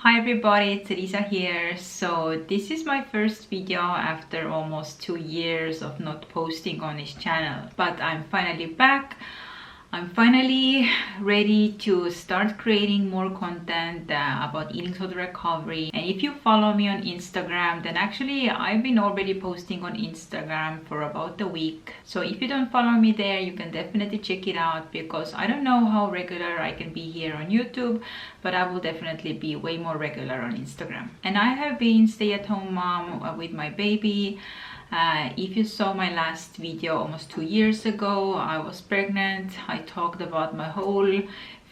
Hi everybody, it's Elisa here. So this is my first video after almost 2 years of not posting on this channel, but I'm finally back. I'm finally ready to start creating more content about eating disorder recovery. And if you follow me on Instagram, then actually I've been already posting on Instagram for about a week. So if you don't follow me there, you can definitely check it out, because I don't know how regular I can be here on YouTube, but I will definitely be way more regular on Instagram. And I have been stay-at-home mom with my baby. If you saw my last video almost 2 years ago, I was pregnant. I talked about my whole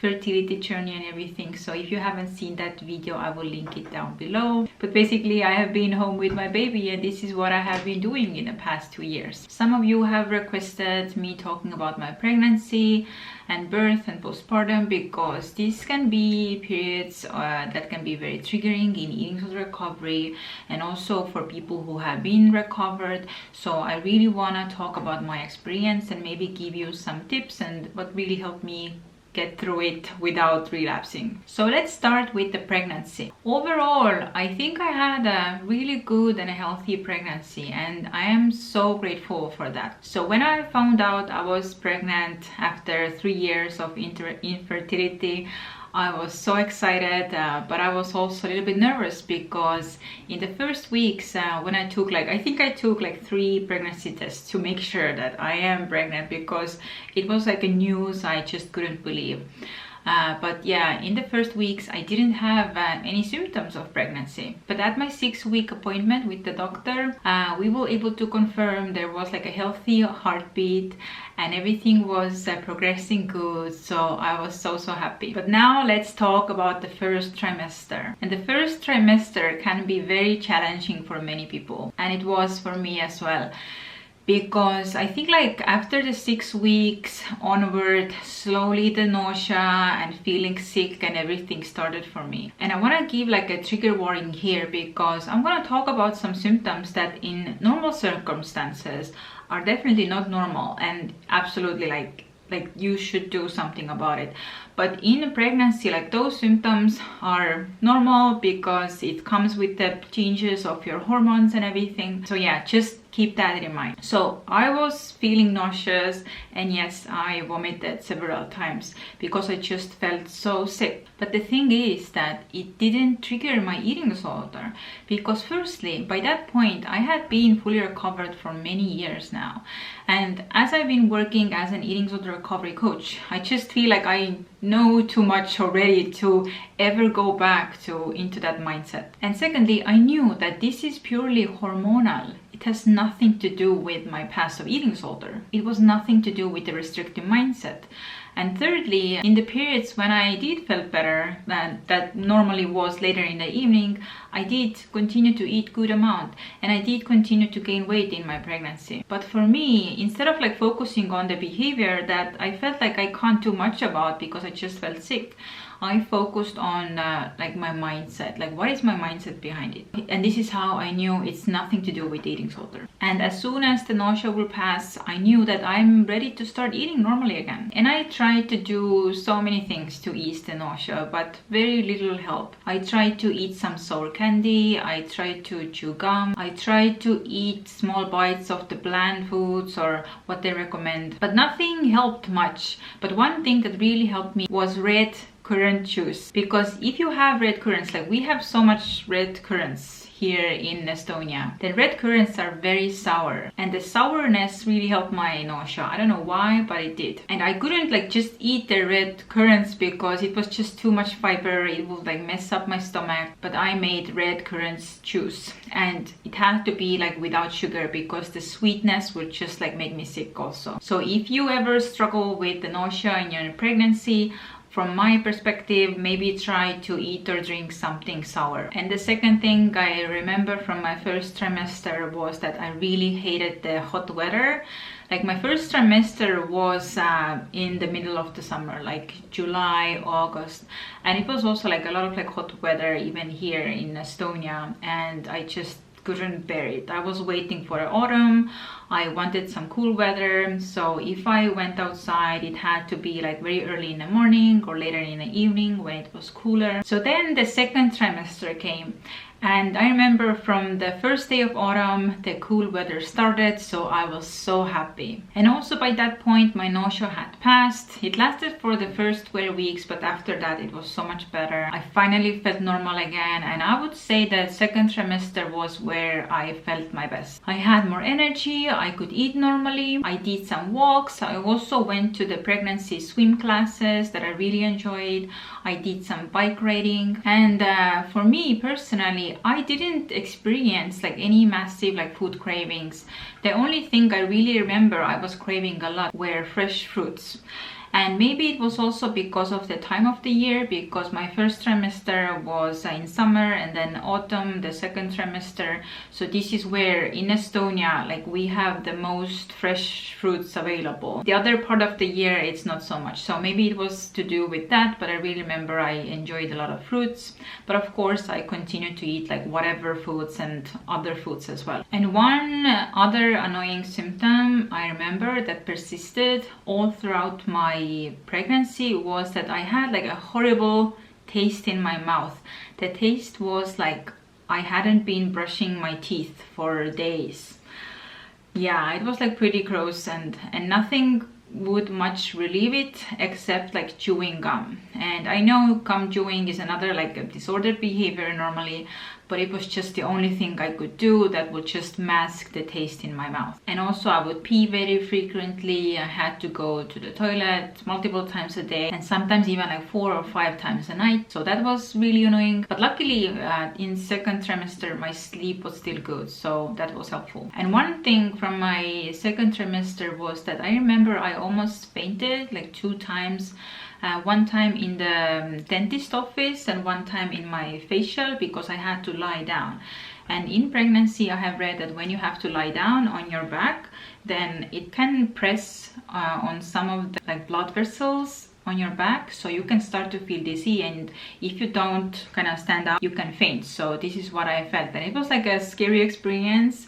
fertility journey and everything. So if you haven't seen that video, I will link it down below. But basically I have been home with my baby, and this is what I have been doing in the past 2 years. Some of you have requested me talking about my pregnancy and birth and postpartum, because these can be periods that can be very triggering in eating disorder recovery, and also for people who have been recovered. So I really want to talk about my experience and maybe give you some tips and what really helped me get through it without relapsing. So let's start with the pregnancy. Overall, I think I had a really good and a healthy pregnancy, and I am so grateful for that. So when I found out I was pregnant after 3 years of infertility, I was so excited, but I was also a little bit nervous, because in the first weeks when I took I think I took 3 pregnancy tests to make sure that I am pregnant, because it was like a news I just couldn't believe. But yeah, in the first weeks I didn't have any symptoms of pregnancy. But at my 6-week appointment with the doctor, we were able to confirm there was a healthy heartbeat, and everything was progressing good. So I was so happy. But now let's talk about the first trimester. And the first trimester can be very challenging for many people, and it was for me as well. Because I think after the 6 weeks onward, slowly the nausea and feeling sick and everything started for me. And I want to give a trigger warning here, because I'm going to talk about some symptoms that in normal circumstances are definitely not normal, and absolutely you should do something about it. But in a pregnancy, those symptoms are normal, because it comes with the changes of your hormones and everything. So yeah, just keep that in mind. So I was feeling nauseous, and yes, I vomited several times because I just felt so sick. But the thing is that it didn't trigger my eating disorder, because firstly, by that point I had been fully recovered for many years now. And as I've been working as an eating disorder recovery coach, I just feel like I know too much already to ever go back into that mindset. And secondly, I knew that this is purely hormonal. It has nothing to do with my past of eating disorder. It was nothing to do with the restrictive mindset. And thirdly, in the periods when I did feel better, that normally was later in the evening, I did continue to eat good amount, and I did continue to gain weight in my pregnancy. But for me, instead of focusing on the behavior that I felt like I can't do much about because I just felt sick, I focused on my mindset, what is my mindset behind it. And this is how I knew it's nothing to do with eating disorder. And as soon as the nausea will pass, I knew that I'm ready to start eating normally again. And I tried to do so many things to ease the nausea, but very little help. I tried to eat some sour candy, I tried to chew gum, I tried to eat small bites of the bland foods or what they recommend, but nothing helped much. But one thing that really helped me was red currant juice, because if you have red currants, we have so much red currants here in Estonia, then red currants are very sour, and the sourness really helped my nausea. I don't know why, but it did. And I couldn't just eat the red currants because it was just too much fiber. It would mess up my stomach. But I made red currants juice, and it had to be without sugar, because the sweetness would just make me sick also. So if you ever struggle with the nausea in your pregnancy, from my perspective, maybe try to eat or drink something sour. And the second thing I remember from my first trimester was that I really hated the hot weather. My first trimester was in the middle of the summer, July, August, and it was also a lot of hot weather even here in Estonia, and I just couldn't bear it. I was waiting for autumn. I wanted some cool weather, so if I went outside it had to be like very early in the morning or later in the evening when it was cooler. So then the second trimester came, and I remember from the first day of autumn the cool weather started, so I was so happy. And also by that point my nausea had passed. It lasted for the first 12 weeks, but after that it was so much better. I finally felt normal again, and I would say that second trimester was where I felt my best. I had more energy, I could eat normally, I did some walks, I also went to the pregnancy swim classes that I really enjoyed, I did some bike riding, and for me personally I didn't experience like any massive like food cravings. The only thing I really remember I was craving a lot were fresh fruits. And maybe it was also because of the time of the year, because my first trimester was in summer and then autumn, the second trimester. So this is where in Estonia, like we have the most fresh fruits available. The other part of the year, it's not so much. So maybe it was to do with that, but I really remember I enjoyed a lot of fruits. But of course, I continued to eat like whatever foods and other foods as well. And one other annoying symptom I remember that persisted all throughout my pregnancy was that I had like a horrible taste in my mouth. The taste was like I hadn't been brushing my teeth for days. Yeah, it was like pretty gross, and nothing would much relieve it except like chewing gum. And I know gum chewing is another like a disordered behavior normally, but it was just the only thing I could do that would just mask the taste in my mouth. And also I would pee very frequently. I had to go to the toilet multiple times a day, and sometimes even like 4 or 5 times a night. So that was really annoying. But luckily in second trimester my sleep was still good, so that was helpful. And one thing from my second trimester was that I remember I almost fainted like 2 times. One time in the dentist office and one time in my facial, because I had to lie down. And in pregnancy I have read that when you have to lie down on your back, then it can press on some of the like blood vessels on your back, so you can start to feel dizzy, and if you don't kind of stand up you can faint. So this is what I felt, and it was like a scary experience.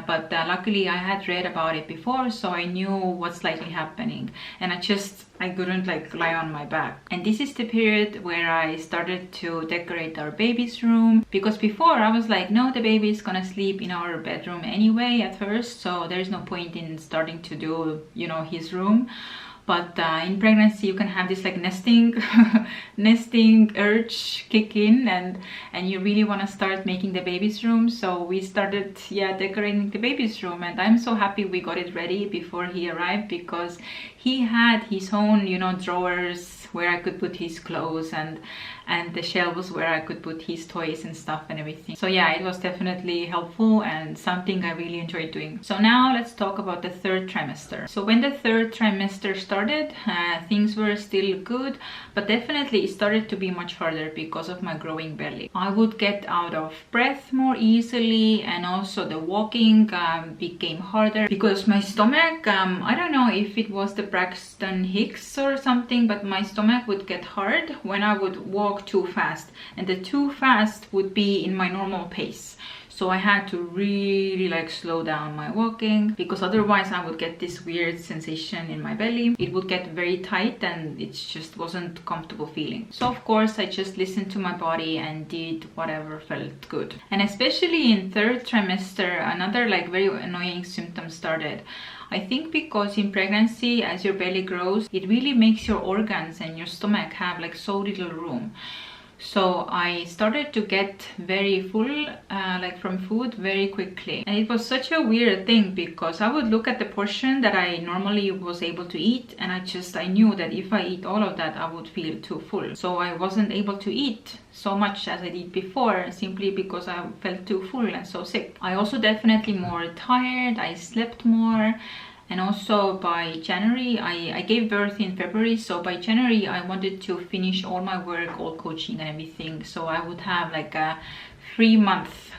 But luckily I had read about it before, so I knew what's likely happening, and I couldn't like lie on my back. And this is the period where I started to decorate our baby's room, because before I was like, no, the baby is gonna sleep in our bedroom anyway at first, so there's no point in starting to do, you know, his room. But in pregnancy you can have this like nesting urge kick in, and you really want to start making the baby's room. So we started decorating the baby's room, and I'm so happy we got it ready before he arrived, because he had his own, you know, drawers where I could put his clothes, and the shelves where I could put his toys and stuff and everything. So yeah, it was definitely helpful and something I really enjoyed doing. So now let's talk about the third trimester. So when the third trimester started, things were still good, but definitely it started to be much harder because of my growing belly. I would get out of breath more easily, and also the walking became harder because my stomach, I don't know if it was the Braxton Hicks or something, but my stomach would get hard when I would walk too fast, and the too fast would be in my normal pace. So I had to really like slow down my walking, because otherwise I would get this weird sensation in my belly. It would get very tight and it just wasn't comfortable feeling. So of course I just listened to my body and did whatever felt good. And especially in third trimester, another like very annoying symptom started. I think because in pregnancy, as your belly grows, it really makes your organs and your stomach have like so little room. So I started to get very full like from food very quickly, and it was such a weird thing, because I would look at the portion that I normally was able to eat, and I knew that if I eat all of that I would feel too full. So I wasn't able to eat so much as I did before, simply because I felt too full and so sick. I also definitely more tired, I slept more. And also by January, I gave birth in February, so by January I wanted to finish all my work, all coaching and everything. So I would have like a 3-month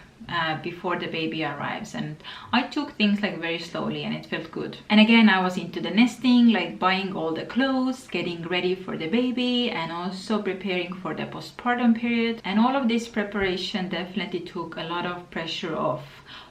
before the baby arrives, and I took things like very slowly and it felt good. And again, I was into the nesting, like buying all the clothes, getting ready for the baby, and also preparing for the postpartum period. And all of this preparation definitely took a lot of pressure off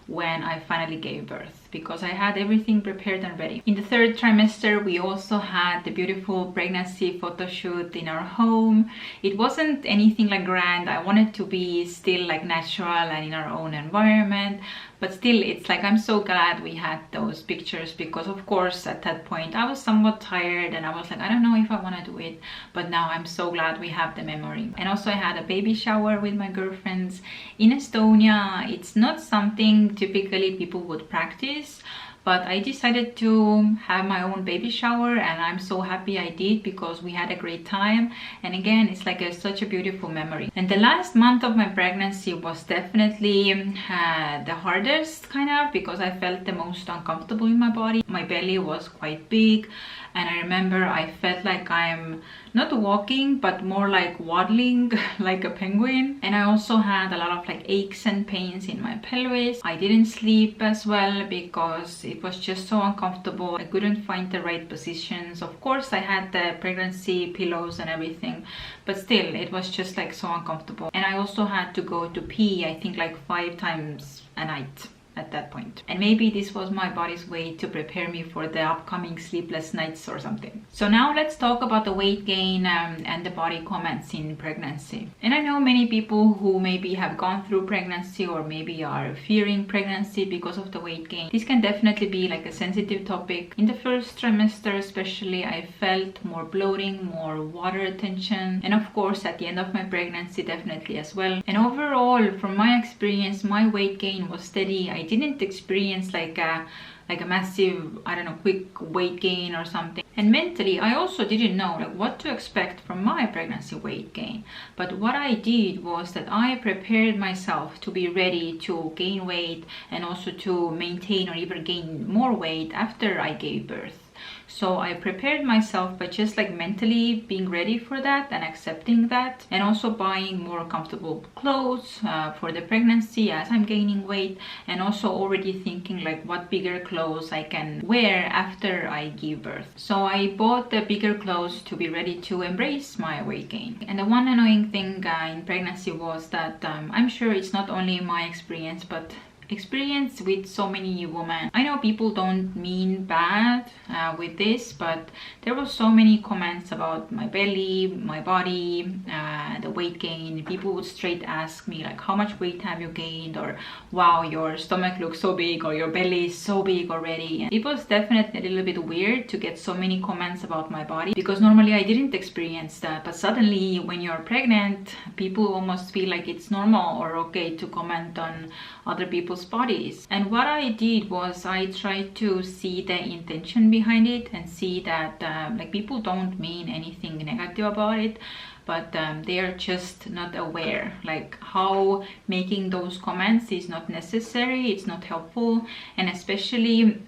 when I finally gave birth, because I had everything prepared and ready. In the 3rd trimester, we also had the beautiful pregnancy photo shoot in our home. It wasn't anything like grand. I wanted to be still like natural and in our own environment, but still it's like I'm so glad we had those pictures, because of course at that point I was somewhat tired and I was like, I don't know if I want to do it, but now I'm so glad we have the memory. And also I had a baby shower with my girlfriends in Estonia. It's not something typically people would practice, but I decided to have my own baby shower, and I'm so happy I did, because we had a great time. And again, it's like such a beautiful memory. And the last month of my pregnancy was definitely the hardest, kind of, because I felt the most uncomfortable in my body. My belly was quite big, and I remember I felt like I'm not walking but more like waddling like a penguin. And I also had a lot of like aches and pains in my pelvis. I didn't sleep as well because it was just so uncomfortable. I couldn't find the right positions. Of course I had the pregnancy pillows and everything, but still it was just like so uncomfortable. And I also had to go to pee, I think like 5 times a night at that point. And maybe this was my body's way to prepare me for the upcoming sleepless nights or something. So now let's talk about the weight gain and the body comments in pregnancy. And I know many people who maybe have gone through pregnancy or maybe are fearing pregnancy because of the weight gain. This can definitely be like a sensitive topic. In the 1st trimester especially, I felt more bloating, more water retention, and of course at the end of my pregnancy definitely as well. And overall, from my experience, my weight gain was steady. I didn't experience like a massive, I don't know, quick weight gain or something. And mentally, I also didn't know like what to expect from my pregnancy weight gain. But what I did was that I prepared myself to be ready to gain weight and also to maintain or even gain more weight after I gave birth. So I prepared myself by just like mentally being ready for that and accepting that, and also buying more comfortable clothes for the pregnancy as I'm gaining weight, and also already thinking like what bigger clothes I can wear after I give birth. So I bought the bigger clothes to be ready to embrace my weight gain. And the one annoying thing in pregnancy was that I'm sure it's not only my experience, but experience with so many women. I know people don't mean bad with this, but there were so many comments about my belly, my body, the weight gain. People would straight ask me like, how much weight have you gained, or wow, your stomach looks so big, or your belly is so big already. And it was definitely a little bit weird to get so many comments about my body, because normally I didn't experience that. But suddenly when you're pregnant, people almost feel like it's normal or okay to comment on other people's bodies. And what I did was I tried to see the intention behind it and see that like people don't mean anything negative about it, but they are just not aware like how making those comments is not necessary, it's not helpful, and especially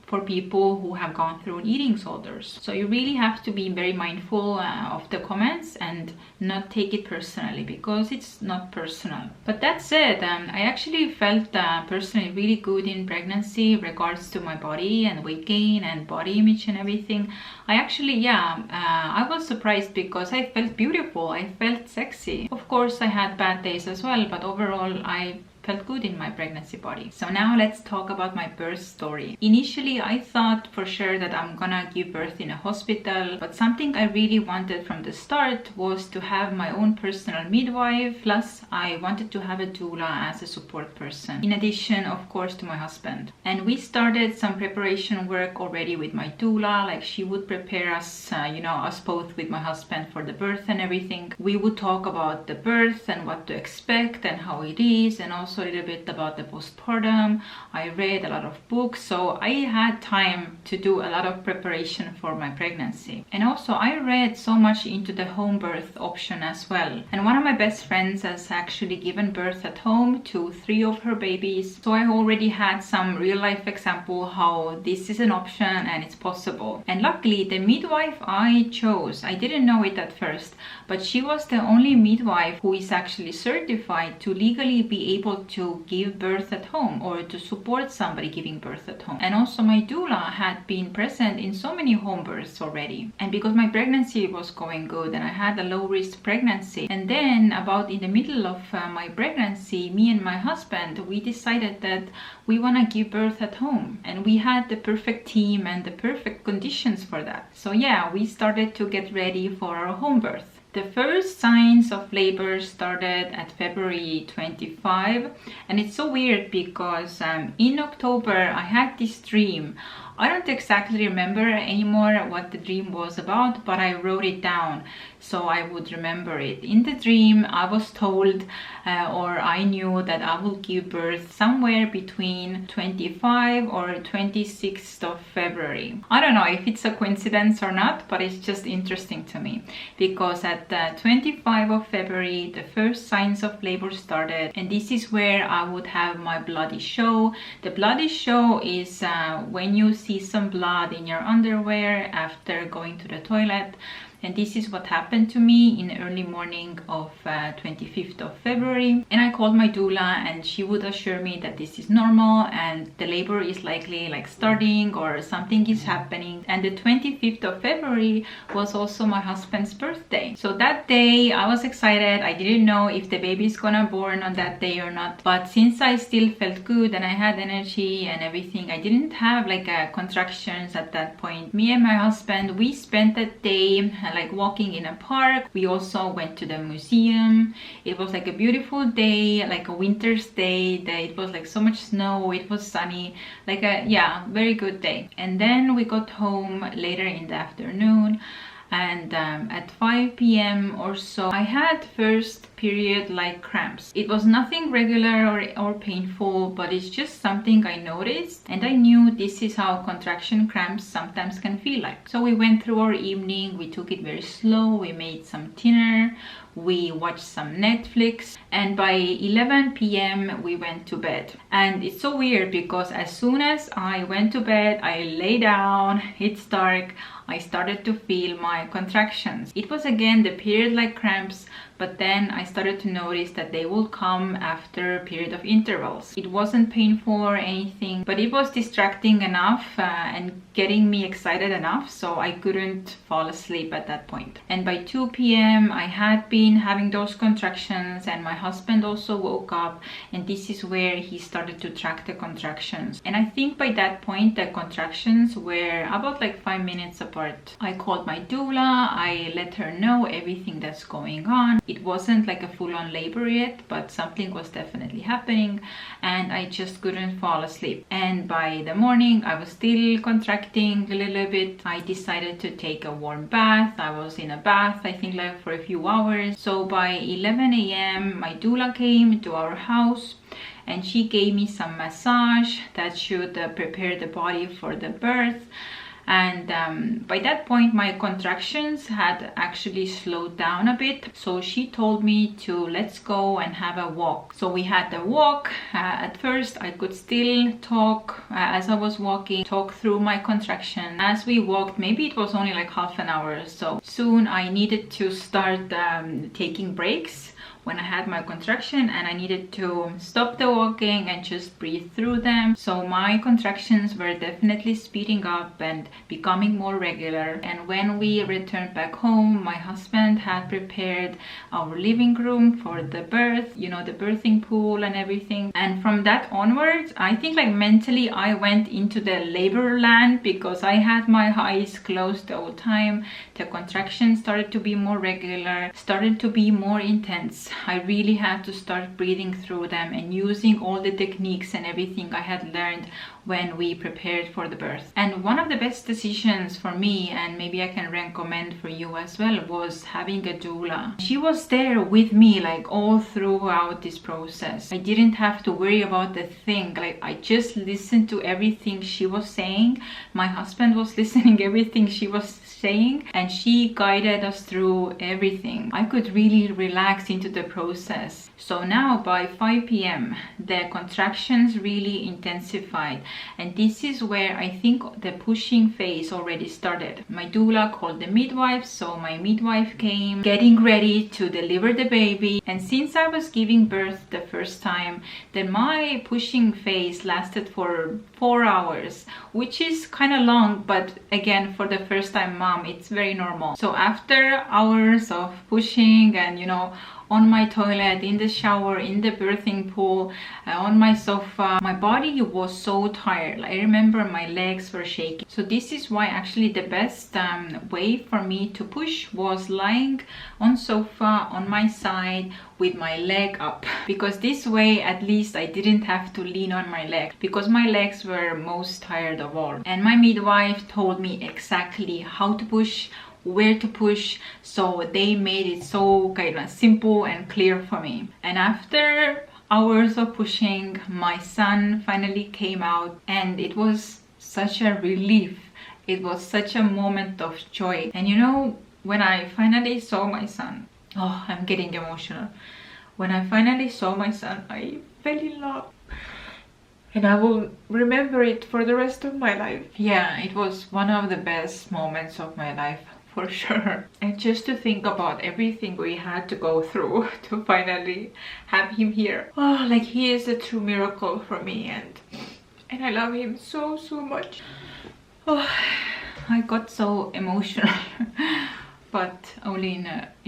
for people who have gone through eating disorders. So you really have to be very mindful of the comments and not take it personally, because it's not personal. But that said, I actually felt personally really good in pregnancy regards to my body and weight gain and body image and everything. I actually, I was surprised because I felt beautiful, I felt sexy. Of course I had bad days as well, but overall I felt good in my pregnancy body. So now let's talk about my birth story. Initially, I thought for sure that I'm gonna give birth in a hospital, but something I really wanted from the start was to have my own personal midwife, plus I wanted to have a doula as a support person, in addition, of course, to my husband. And we started some preparation work already with my doula, like she would prepare us, us both with my husband for the birth and everything. We would talk about the birth and what to expect and how it is, and also a little bit about the postpartum. I read a lot of books, so I had time to do a lot of preparation for my pregnancy. And also I read so much into the home birth option as well. And one of my best friends has actually given birth at home to 3 of her babies. So I already had some real life example how this is an option and it's possible. And luckily the midwife I chose, I didn't know it at first, but she was the only midwife who is actually certified to legally be able to give birth at home or to support somebody giving birth at home. And also my doula had been present in so many home births already. And because my pregnancy was going good and I had a low risk pregnancy, and then about in the middle of my pregnancy, me and my husband, we decided that we want to give birth at home, and we had the perfect team and the perfect conditions for that. So yeah, we started to get ready for our home birth. The first signs of labor started at February 25, and it's so weird because in October I had this dream. I don't exactly remember anymore what the dream was about, but I wrote it down so I would remember it. In the dream, I was told or I knew that I will give birth somewhere between 25 or 26th of February. I don't know if it's a coincidence or not, but it's just interesting to me because at the 25 of February, the first signs of labor started, and this is where I would have my bloody show. The bloody show is when you see some blood in your underwear after going to the toilet. And this is what happened to me in early morning of 25th of February. And I called my doula and she would assure me that this is normal and the labor is likely like starting or something is happening. And the 25th of February was also my husband's birthday. So that day I was excited. I didn't know if the baby is gonna born on that day or not. But since I still felt good and I had energy and everything, I didn't have like contractions at that point. Me and my husband, we spent that day like walking in a park. We also went to the museum. It was like a beautiful day, like a winter's day. It was like so much snow. It was sunny, like a very good day. And then we got home later in the afternoon, and at 5 p.m. or so I had first period like cramps. It was nothing regular or painful, but it's just something I noticed, and I knew this is how contraction cramps sometimes can feel like. So we went through our evening. We took it very slow. We made some dinner, we watched some Netflix, and by 11 p.m. we went to bed. And it's so weird because as soon as I went to bed, I lay down, it's dark, I started to feel my contractions. It was again the period like cramps, but then I started to notice that they will come after a period of intervals. It wasn't painful or anything, but it was distracting enough and getting me excited enough so I couldn't fall asleep at that point. And by 2 p.m. I had been having those contractions, and my husband also woke up, and this is where he started to track the contractions. And I think by that point the contractions were about like 5 minutes apart. I called my doula, I let her know everything that's going on. It wasn't like a full-on labor yet, but something was definitely happening, and I just couldn't fall asleep. And by the morning I was still contracting a little bit. I decided to take a warm bath. I was in a bath I think like for a few hours. So by 11 a.m. my doula came to our house and she gave me some massage that should prepare the body for the birth. And by that point my contractions had actually slowed down a bit, so she told me to let's go and have a walk. So we had the walk. At first I could still talk as I was walking, talk through my contraction. As we walked, maybe it was only like half an hour, so soon I needed to start taking breaks when I had my contraction, and I needed to stop the walking and just breathe through them. So my contractions were definitely speeding up and becoming more regular. And when we returned back home, my husband had prepared our living room for the birth, you know, the birthing pool and everything. And from that onwards, I think like mentally I went into the labor land because I had my eyes closed the whole time. The contractions started to be more regular, started to be more intense. I really had to start breathing through them and using all the techniques and everything I had learned when we prepared for the birth. And one of the best decisions for me, and maybe I can recommend for you as well, was having a doula. She was there with me like all throughout this process. I didn't have to worry about the thing. Like I just listened to everything she was saying. My husband was listening everything she was saying, and she guided us through everything. I could really relax into the process. So now by 5 p.m. the contractions really intensified, and this is where I think the pushing phase already started. My doula called the midwife, so my midwife came getting ready to deliver the baby, and since I was giving birth the first time, then my pushing phase lasted for 4 hours, which is kind of long, but again, for the first time mom, it's very normal. So after hours of pushing and on my toilet, in the shower, in the birthing pool, on my sofa, my body was so tired. I remember my legs were shaking. So this is why actually the best way for me to push was lying on sofa on my side with my leg up, because this way at least I didn't have to lean on my leg, because my legs were most tired of all. And my midwife told me exactly how to push, where to push, so they made it so kind of simple and clear for me. And after hours of pushing, my son finally came out, and it was such a relief. It was such a moment of joy. And when I finally saw my son, oh, I'm getting emotional. When I finally saw my son, I fell in love. And I will remember it for the rest of my life. Yeah, it was one of the best moments of my life, for sure. And just to think about everything we had to go through to finally have him here. Oh, like he is a true miracle for me, and I love him so much. Oh, I got so emotional. But only in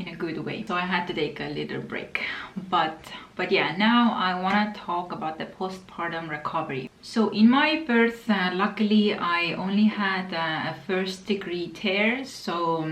a good way. So I had to take a little break. But yeah, now I want to talk about the postpartum recovery. So in my birth, luckily I only had a first degree tear, so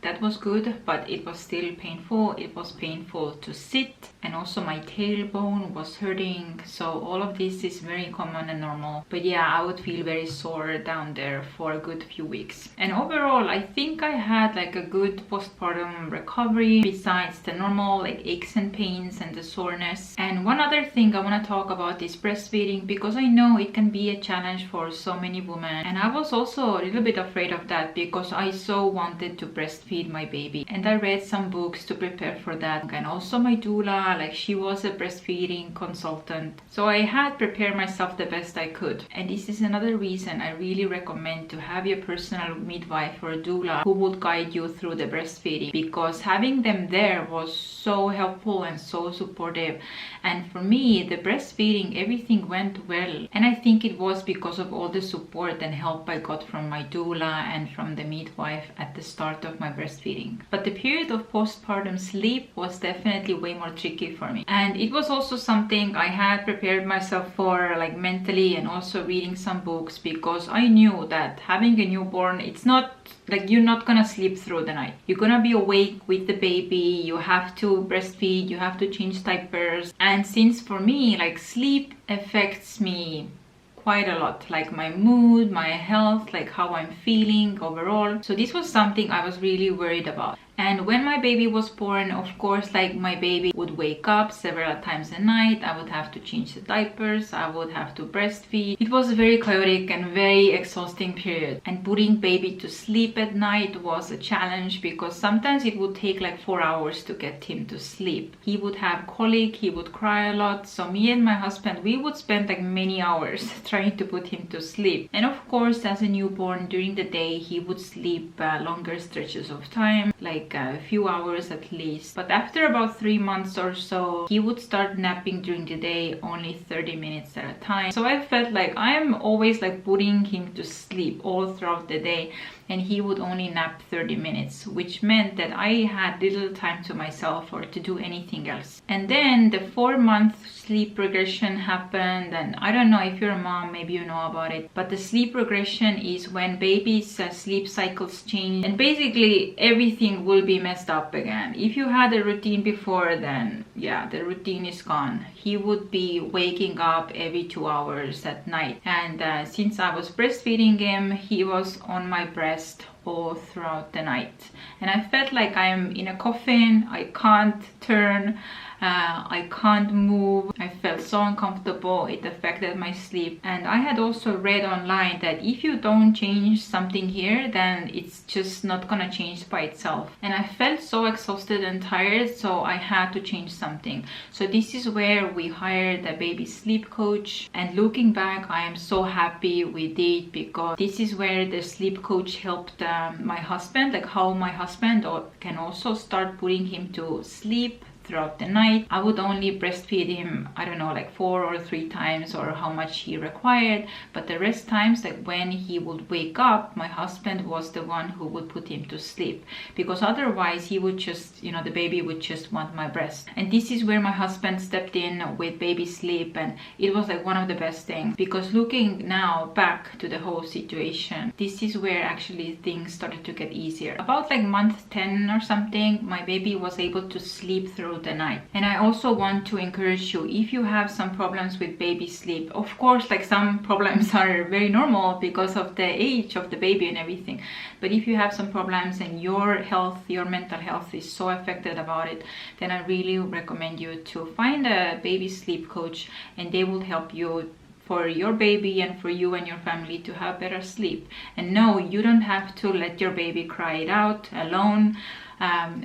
that was good, but it was still painful. It was painful to sit, and also my tailbone was hurting. So all of this is very common and normal. But yeah, I would feel very sore down there for a good few weeks. And overall, I think I had like a good postpartum recovery, besides the normal like aches and pains and the soreness. And one other thing I want to talk about is breastfeeding, because I know it can be a challenge for so many women, and I was also a little bit afraid of that because I so wanted to breastfeed my baby, and I read some books to prepare for that. And also my doula, like she was a breastfeeding consultant, so I had prepared myself the best I could. And this is another reason I really recommend to have your personal midwife or doula who would guide you through the breastfeeding, because having them there was so helpful and so supportive. And for me, the breastfeeding, everything went well, and I think it was because of all the support and help I got from my doula and from the midwife at the start of my breastfeeding. But the period of postpartum sleep was definitely way more tricky for me, and it was also something I had prepared myself for, like mentally, and also reading some books, because I knew that having a newborn, it's not like you're not gonna sleep through the night. You're gonna be awake with the baby, you have to breastfeed, you have to change diapers. And since for me, like sleep affects me quite a lot, like my mood, my health, like how I'm feeling overall. So this was something I was really worried about. And when my baby was born, of course, like my baby would wake up several times a night. I would have to change the diapers, I would have to breastfeed. It was a very chaotic and very exhausting period. And putting baby to sleep at night was a challenge, because sometimes it would take like 4 hours to get him to sleep. He would have colic, he would cry a lot. So me and my husband, we would spend like many hours trying to put him to sleep. And of course, as a newborn, during the day, he would sleep longer stretches of time, like a few hours at least. But after about 3 months or so, he would start napping during the day, only 30 minutes at a time. So I felt like I am always like putting him to sleep all throughout the day, and he would only nap 30 minutes, which meant that I had little time to myself or to do anything else. And then the 4-month sleep regression happened, and I don't know if you're a mom, maybe you know about it, but the sleep regression is when babies' sleep cycles change, and basically everything will be messed up again. If you had a routine before, then yeah, the routine is gone. He would be waking up every 2 hours at night, and since I was breastfeeding him, he was on my breast all throughout the night, and I felt like I'm in a coffin. I can't turn. I can't move. I felt so uncomfortable. It affected my sleep. And I had also read online that if you don't change something here, then it's just not gonna change by itself. And I felt so exhausted and tired, so I had to change something. So this is where we hired a baby sleep coach. And looking back, I am so happy we did, because this is where the sleep coach helped my husband, like how my husband can also start putting him to sleep throughout the night. I would only breastfeed him, I don't know, like 4 or 3 times or how much he required, but the rest times, like when he would wake up, my husband was the one who would put him to sleep, because otherwise he would just, the baby would just want my breast. And this is where my husband stepped in with baby sleep, and it was like one of the best things, because looking now back to the whole situation, this is where actually things started to get easier. About like month 10 or something, my baby was able to sleep through the night. And I also want to encourage you, if you have some problems with baby sleep, of course, like some problems are very normal because of the age of the baby and everything, but if you have some problems and your health, your mental health is so affected about it, then I really recommend you to find a baby sleep coach, and they will help you for your baby and for you and your family to have better sleep. And no, you don't have to let your baby cry it out alone.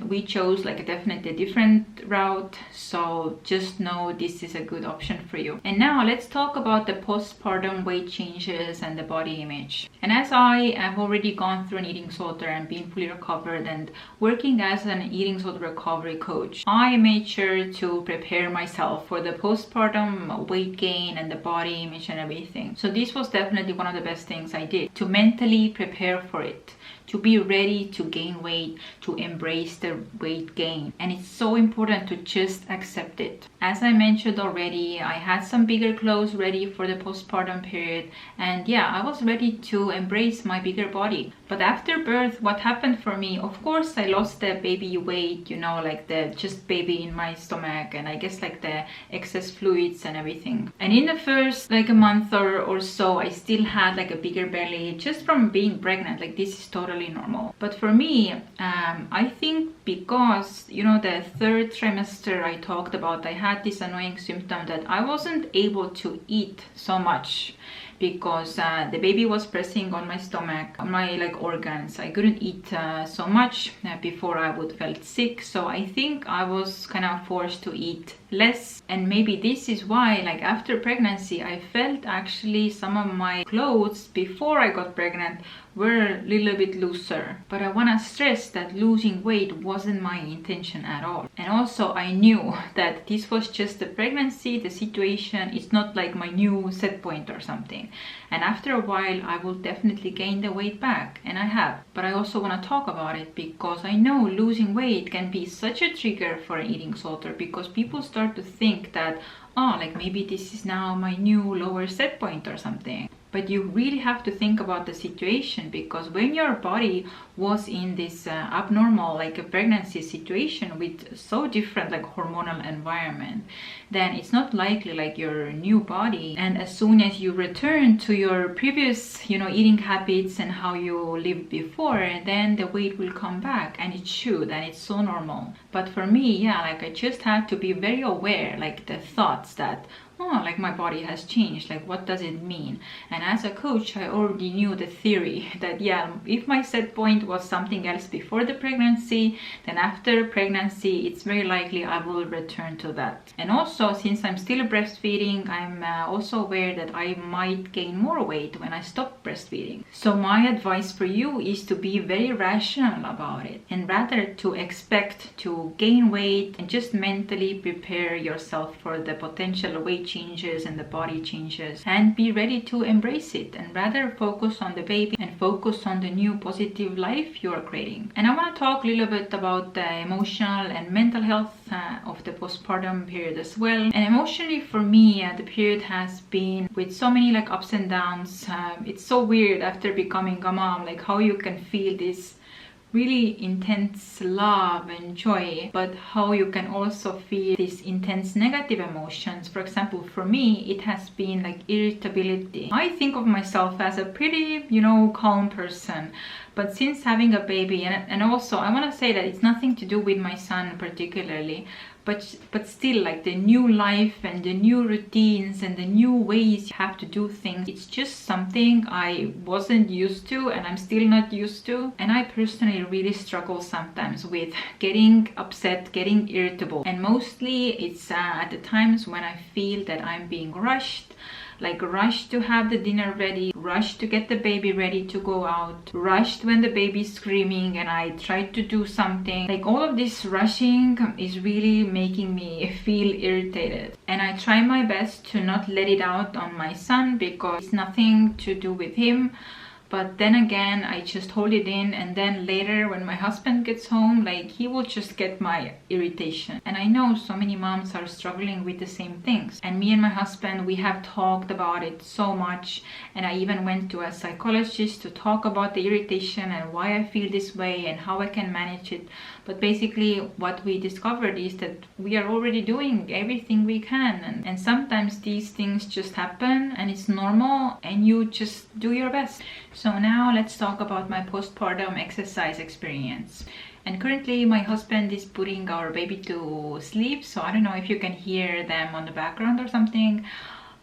We chose like a definitely different route, so just know this is a good option for you. And now let's talk about the postpartum weight changes and the body image. And as I have already gone through an eating disorder and been fully recovered and working as an eating disorder recovery coach, I made sure to prepare myself for the postpartum weight gain and the body image and everything. So this was definitely one of the best things I did, to mentally prepare for it, to be ready to gain weight, to embrace the weight gain. And it's so important to just accept it. As I mentioned already, I had some bigger clothes ready for the postpartum period, and yeah, I was ready to embrace my bigger body. But after birth, what happened for me, of course I lost the baby weight, like the just baby in my stomach, and I guess like the excess fluids and everything. And in the first like a month or so, I still had like a bigger belly just from being pregnant. Like this is totally normal. But for me, I think because the 3rd trimester I talked about, I had this annoying symptom that I wasn't able to eat so much, because the baby was pressing on my stomach, on my like organs. I couldn't eat so much before I would felt sick, so I think I was kind of forced to eat less. And maybe this is why, like after pregnancy, I felt actually some of my clothes before I got pregnant were a little bit looser. But I want to stress that losing weight wasn't my intention at all. And also I knew that this was just the pregnancy, the situation. It's not like my new set point or something. And after a while I will definitely gain the weight back, and I have. But I also want to talk about it because I know losing weight can be such a trigger for an eating disorder, because people start to think that, oh, like maybe this is now my new lower set point or something. But you really have to think about the situation, because when your body was in this abnormal, like a pregnancy situation with so different like hormonal environment, then it's not likely like your new body. And as soon as you return to your previous, eating habits and how you lived before, then the weight will come back, and it should, and it's so normal. But for me, yeah, like I just had to be very aware, like the thoughts that, oh, like my body has changed, like what does it mean? And as a coach, I already knew the theory that, yeah, if my set point was something else before the pregnancy, then after pregnancy, it's very likely I will return to that. And also, since I'm still breastfeeding, I'm also aware that I might gain more weight when I stop breastfeeding. So my advice for you is to be very rational about it, and rather to expect to gain weight and just mentally prepare yourself for the potential weight changes and the body changes, and be ready to embrace it, and rather focus on the baby and focus on the new positive life you are creating. And I want to talk a little bit about the emotional and mental health of the postpartum period as well. And emotionally for me, the period has been with so many like ups and downs. It's so weird after becoming a mom, like how you can feel this really intense love and joy, but how you can also feel these intense negative emotions. For example, for me, it has been like irritability. I think of myself as a pretty, calm person, but since having a baby, and also I want to say that it's nothing to do with my son particularly, but still, like, the new life and the new routines and the new ways you have to do things, it's just something I wasn't used to and I'm still not used to. And I personally really struggle sometimes with getting upset, getting irritable, and mostly it's at the times when I feel that I'm being rushed, like rushed to have the dinner ready, rushed to get the baby ready to go out, rushed when the baby's screaming and I try to do something. Like, all of this rushing is really making me feel irritated, and I try my best to not let it out on my son because it's nothing to do with him. But then again, I just hold it in, and then later when my husband gets home, like, he will just get my irritation. And I know so many moms are struggling with the same things. And me and my husband, we have talked about it so much. And I even went to a psychologist to talk about the irritation and why I feel this way and how I can manage it. But basically what we discovered is that we are already doing everything we can. And sometimes these things just happen and it's normal and you just do your best. So now let's talk about my postpartum exercise experience. And currently my husband is putting our baby to sleep, so I don't know if you can hear them on the background or something.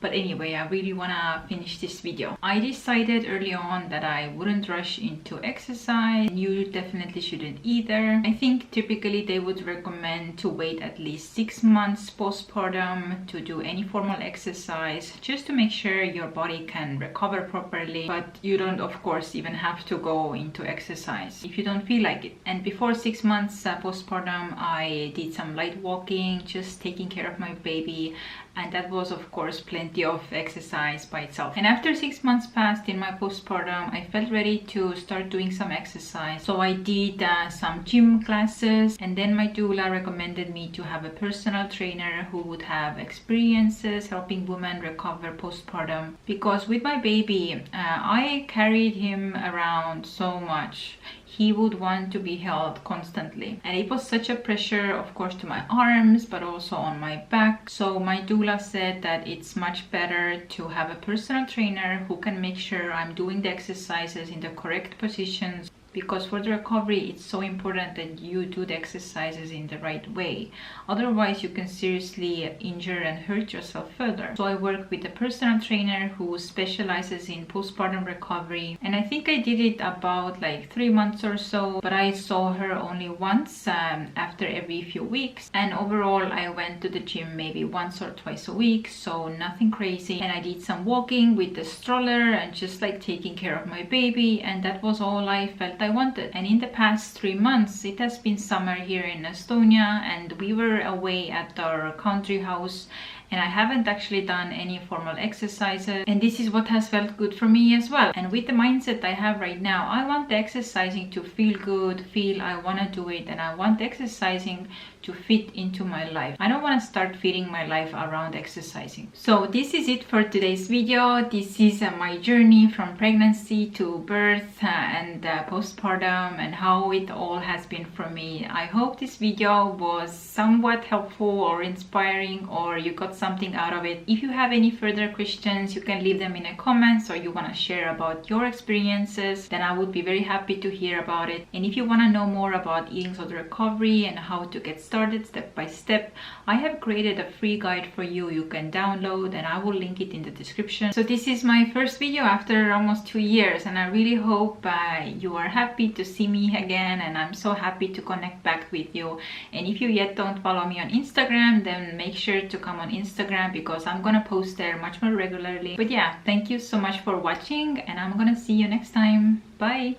But anyway, I really wanna finish this video. I decided early on that I wouldn't rush into exercise. You definitely shouldn't either. I think typically they would recommend to wait at least 6 months postpartum to do any formal exercise, just to make sure your body can recover properly. But you don't, of course, even have to go into exercise if you don't feel like it. And before 6 months postpartum, I did some light walking, just taking care of my baby. And that was, of course, plenty of exercise by itself. And after 6 months passed in my postpartum, I felt ready to start doing some exercise. So I did some gym classes, and then my doula recommended me to have a personal trainer who would have experiences helping women recover postpartum. Because with my baby, I carried him around so much. He would want to be held constantly, and it was such a pressure, of course, to my arms but also on my back. So my doula said that it's much better to have a personal trainer who can make sure I'm doing the exercises in the correct positions, because for the recovery it's so important that you do the exercises in the right way. Otherwise you can seriously injure and hurt yourself further. So I work with a personal trainer who specializes in postpartum recovery, and I think I did it about like 3 months or so, but I saw her only once after every few weeks. And overall I went to the gym maybe once or twice a week, so nothing crazy. And I did some walking with the stroller and just like taking care of my baby, and that was all I felt I wanted. And in the past 3 months, it has been summer here in Estonia, and we were away at our country house, and I haven't actually done any formal exercises, and this is what has felt good for me as well. And with the mindset I have right now, I want the exercising to feel good, feel I want to do it, and I want exercising to fit into my life. I don't want to start fitting my life around exercising. So this is it for today's video. This is my journey from pregnancy to birth and postpartum, and how it all has been for me. I hope this video was somewhat helpful or inspiring, or you got something out of it. If you have any further questions, you can leave them in the comments, or you want to share about your experiences, then I would be very happy to hear about it. And if you want to know more about eating disorder recovery and how to get started step by step, I have created a free guide for you. You can download, and I will link it in the description. So this is my first video after almost 2 years, and I really hope you are happy to see me again, and I'm so happy to connect back with you. And if you yet don't follow me on Instagram, then make sure to come on Instagram, because I'm gonna post there much more regularly. But yeah, thank you so much for watching, and I'm gonna see you next time. Bye.